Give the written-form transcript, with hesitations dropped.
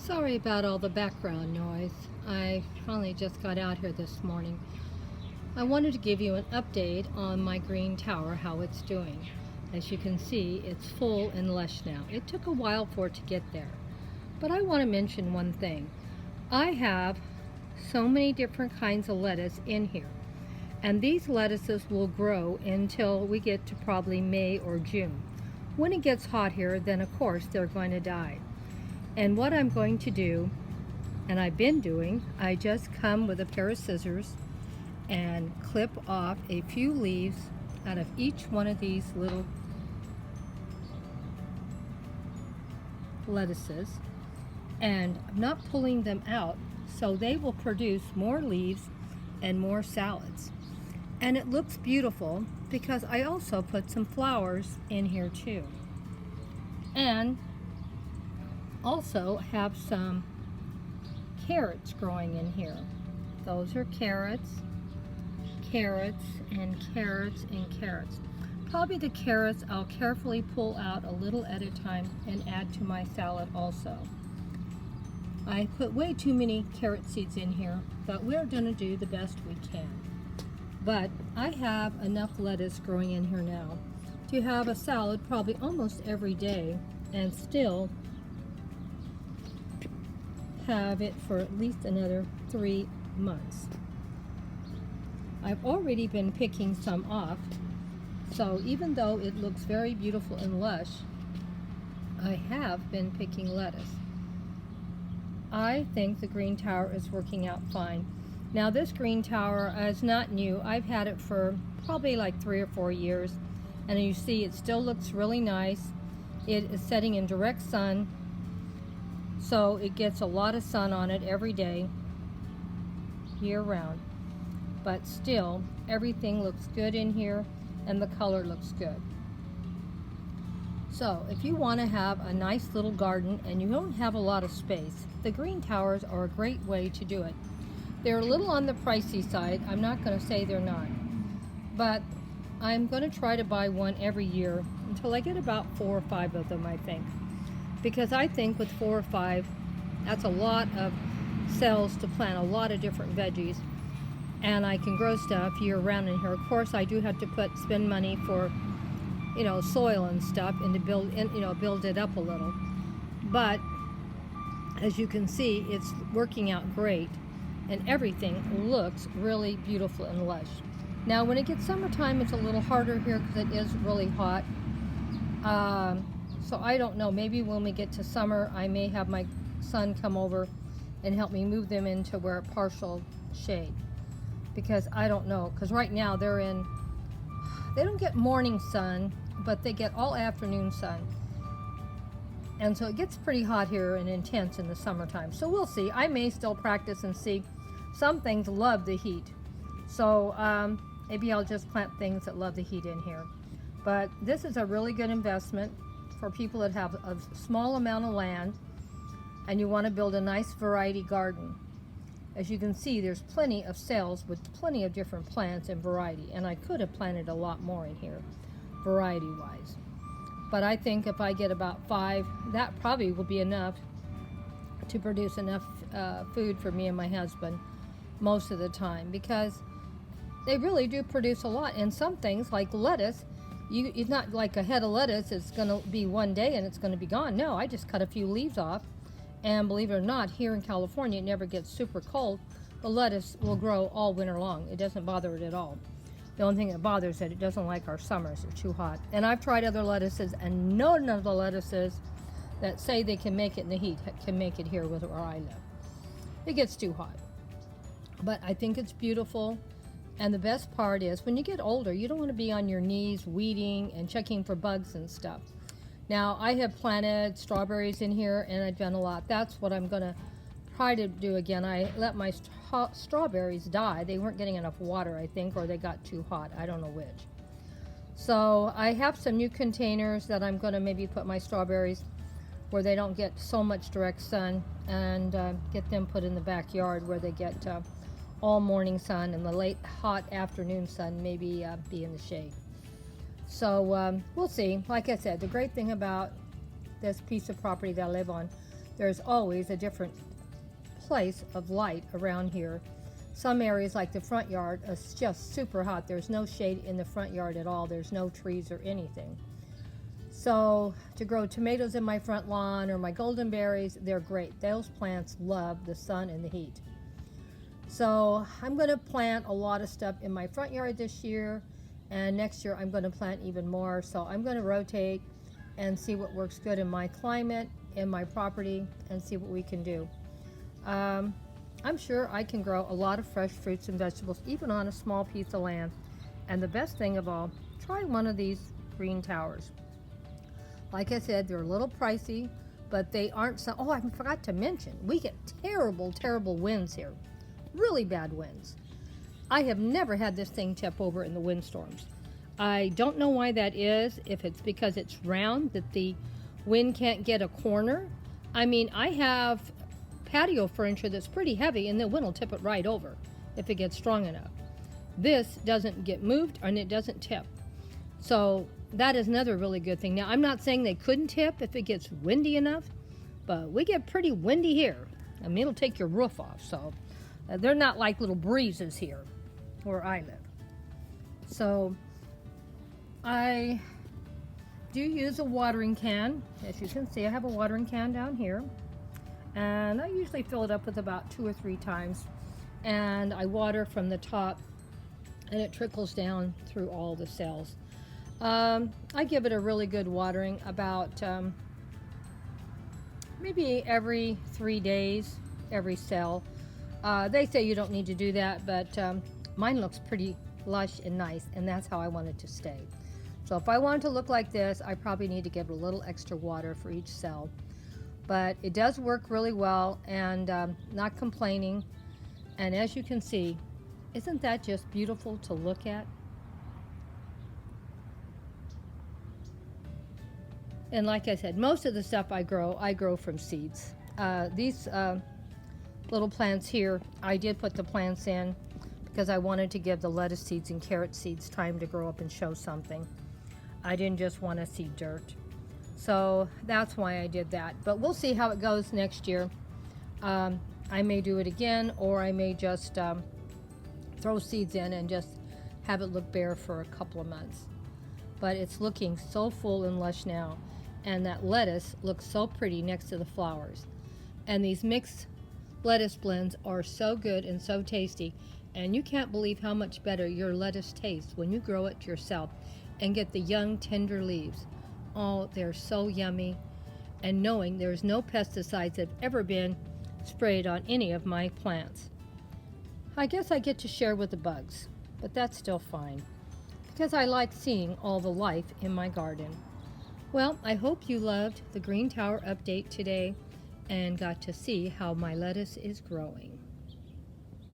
Sorry about all the background noise. I finally just got out here this morning. I wanted to give you an update on my green tower, how it's doing. As you can see, it's full and lush now. It took a while for it to get there. But I want to mention one thing. I have so many different kinds of lettuce in here. And these lettuces will grow until we get to probably May or June. When it gets hot here, then of course they're going to die. And what I'm going to do, and I've been doing, I just come with a pair of scissors and clip off a few leaves out of each one of these little lettuces, and I'm not pulling them out, so they will produce more leaves and more salads. And it looks beautiful because I also put some flowers in here too. And also have some carrots growing in here. Those are carrots, carrots, and carrots, and carrots. Probably the carrots I'll carefully pull out a little at a time and add to my salad also. I put way too many carrot seeds in here, but we're going to do the best we can. But I have enough lettuce growing in here now to have a salad probably almost every day and still have it for at least another 3 months. I've already been picking some off, so even though it looks very beautiful and lush, I have been picking lettuce. I think the green tower is working out fine. Now this green tower is not new. I've had it for probably like 3 or 4 years, and you see it still looks really nice. It is setting in direct sun, so it gets a lot of sun on it every day, year round. But still, everything looks good in here and the color looks good. So if you want to have a nice little garden and you don't have a lot of space, the green towers are a great way to do it. They're a little on the pricey side. I'm not going to say they're not, but I'm going to try to buy one every year until I get about 4 or 5 of them, I think. Because I think with 4 or 5, that's a lot of cells to plant a lot of different veggies, and I can grow stuff year round in here. Of course, I do have to spend money for, soil and stuff, and to build it up a little. But as you can see, it's working out great, and everything looks really beautiful and lush. Now, when it gets summertime, it's a little harder here because it is really hot. So I don't know, maybe when we get to summer, I may have my son come over and help me move them into where partial shade. Because I don't know, because right now they don't get morning sun, but they get all afternoon sun. And so it gets pretty hot here and intense in the summertime. So we'll see. I may still practice and see. Some things love the heat. So maybe I'll just plant things that love the heat in here. But this is a really good investment for people that have a small amount of land and you want to build a nice variety garden. As you can see, there's plenty of cells with plenty of different plants and variety, and I could have planted a lot more in here, variety wise. But I think if I get about 5, that probably will be enough to produce enough food for me and my husband most of the time, because they really do produce a lot. And some things like lettuce, it's not like a head of lettuce, it's going to be one day and it's going to be gone. No, I just cut a few leaves off, and believe it or not, here in California, it never gets super cold. The lettuce will grow all winter long. It doesn't bother it at all. The only thing that bothers it doesn't like our summers. They're too hot. And I've tried other lettuces, and none of the lettuces that say they can make it in the heat can make it here where I live. It gets too hot. But I think it's beautiful. And the best part is, when you get older, you don't want to be on your knees weeding and checking for bugs and stuff. Now, I have planted strawberries in here, and I've done a lot. That's what I'm going to try to do again. I let my strawberries die. They weren't getting enough water, I think, or they got too hot. I don't know which. So I have some new containers that I'm going to maybe put my strawberries where they don't get so much direct sun, and get them put in the backyard where they get all morning sun, and the late hot afternoon sun maybe be in the shade. So we'll see. Like I said, the great thing about this piece of property that I live on, there's always a different place of light around here. Some areas like the front yard is just super hot. There's no shade in the front yard at all. There's no trees or anything. So to grow tomatoes in my front lawn or my golden berries, they're great. Those plants love the sun and the heat. So I'm going to plant a lot of stuff in my front yard this year, and next year I'm going to plant even more. So I'm going to rotate and see what works good in my climate, in my property, and see what we can do. I'm sure I can grow a lot of fresh fruits and vegetables even on a small piece of land. And the best thing of all, try one of these green towers. Like I said, they're a little pricey, but they aren't so. Oh, I forgot to mention, we get terrible, terrible winds here. Really bad winds. I have never had this thing tip over in the windstorms. I don't know why that is, if it's because it's round, that the wind can't get a corner. I mean, I have patio furniture that's pretty heavy, and the wind will tip it right over if it gets strong enough. This doesn't get moved, and it doesn't tip. So that is another really good thing. Now, I'm not saying they couldn't tip if it gets windy enough, but we get pretty windy here. I mean, it'll take your roof off. So they're not like little breezes here where I live. So I do use a watering can. As you can see, I have a watering can down here. And I usually fill it up with about 2 or 3 times. And I water from the top, and it trickles down through all the cells. I give it a really good watering about maybe every 3 days, every cell. They say you don't need to do that, but mine looks pretty lush and nice, and that's how I want it to stay. So if I want it to look like this, I probably need to give it a little extra water for each cell. But it does work really well, and not complaining. And as you can see, isn't that just beautiful to look at? And like I said, most of the stuff I grow from seeds. These little plants here, I did put the plants in because I wanted to give the lettuce seeds and carrot seeds time to grow up and show something. I didn't just want to see dirt. So that's why I did that. But we'll see how it goes next year. I may do it again, or I may just throw seeds in and just have it look bare for a couple of months. But it's looking so full and lush now. And that lettuce looks so pretty next to the flowers. And these mixed lettuce blends are so good and so tasty. And you can't believe how much better your lettuce tastes when you grow it yourself and get the young, tender leaves. Oh, they're so yummy. And knowing there's no pesticides that have ever been sprayed on any of my plants. I guess I get to share with the bugs, but that's still fine, because I like seeing all the life in my garden. Well, I hope you loved the Green Tower update today and got to see how my lettuce is growing.